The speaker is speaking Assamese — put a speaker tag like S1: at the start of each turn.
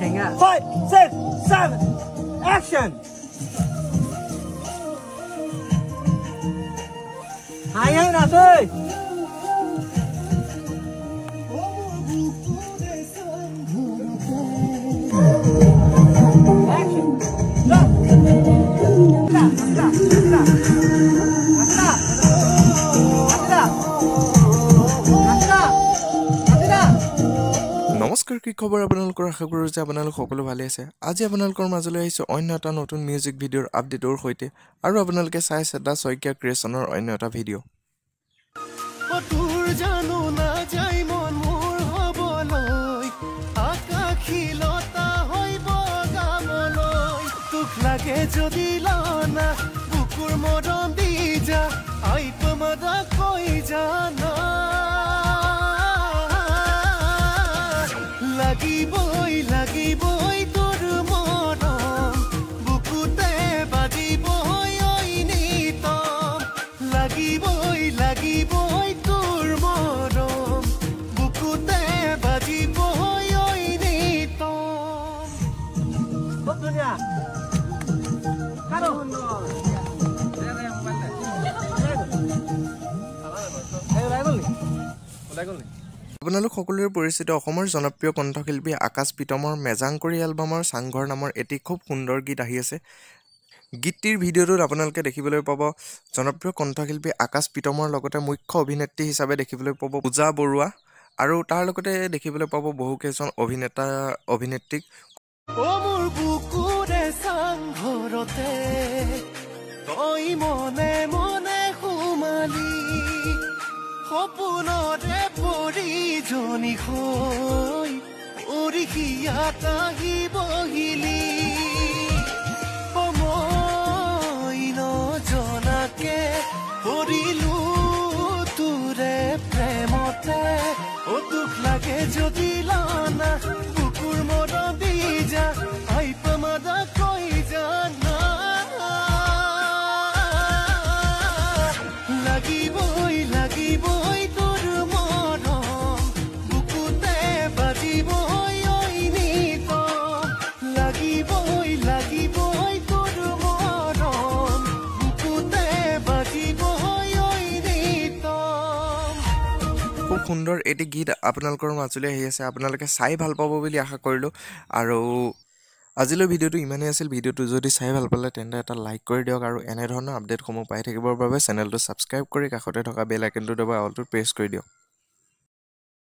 S1: 5, 6, 7, action! Hai nhau nào thôi.
S2: নমস্কাৰ কি খবৰ আপোনালোকৰ আশা কৰো যে আপোনালোক সকলো ভালে আছে আজি আপোনালোকৰ মাজলৈ আহিছো অন্য এটা নতুন মিউজিক ভিডিঅ'ৰ আপডেটৰ সৈতে আৰু আপোনালোকে চাই আছে দা শইকীয়া ক্ৰিয়েচনৰ অন্য এটা ভিডিঅ'
S3: তোৰ জানো না যাই মন মোৰ হবলৈ আকাশীলতা হৈ বগাবলৈ তোক লাগে যদি লানা বুকুৰ মৰম দি যা আইপমাদা কৈ জানা লাগিবই তোৰ মৰম বুকুতে বাজিবই ঐ নিতম লাগিবই তোৰ মৰম বুকুতে বাজিবই ঐ নিতম
S1: Bốc luôn nha. Hello.
S2: আপোনালোক সকলোৰে পৰিচিত অসমৰ জনপ্ৰিয় কণ্ঠশিল্পী আকাশ পিতমৰ মেজাংকৰি এলবামৰ চাংঘৰ নামৰ এটি খুব সুন্দৰ গীত আহি আছে গীতটিৰ ভিডিঅ'টোত আপোনালোকে দেখিবলৈ পাব জনপ্ৰিয় কণ্ঠশিল্পী আকাশ পিতমৰ লগতে মুখ্য অভিনেত্ৰী হিচাপে দেখিবলৈ পাব পূজা বৰুৱা আৰু তাৰ লগতে দেখিবলৈ পাব বহুকেইজন অভিনেত্ৰীক
S3: ও মোৰ বুকুৰে চাংঘৰতে তই মনে মনে সোমালি সপোনৰে পৰিজনী হৈ উৰিখিয়াত আহি বহিলি মই নজনাকে পৰিলো তোৰে প্ৰেমতে ও দুখ লাগে যদি লানা বুকুৰ মৰম দি যা আইপমাদা কৈ জানা লাগিবই তোৰ মৰম বুকুতে বাজিবই ঐ নিতম লাগিবই তোৰ মৰম বুকুতে বাজিবই ঐ নিতম
S2: খুব সুন্দৰ এটি গীত আপোনালোকৰ মাজলৈ আহি আছে আপোনালোকে চাই ভাল পাব বুলি আশা কৰিলোঁ আৰু আজিলৈ ভিডিঅ'টো ইমানেই আছিল ভিডিঅ'টো যদি চাই ভাল পালে তেন্তে এটা লাইক কৰি দিয়ক আৰু এনে ধৰণৰ আপডেটসমূহ পাই থাকিবৰ বাবে চেনেলটো ছাবস্ক্ৰাইব কৰি কাষতে থকা বেল আইকনটো দবাই অলটো প্ৰেছ কৰি দিয়ক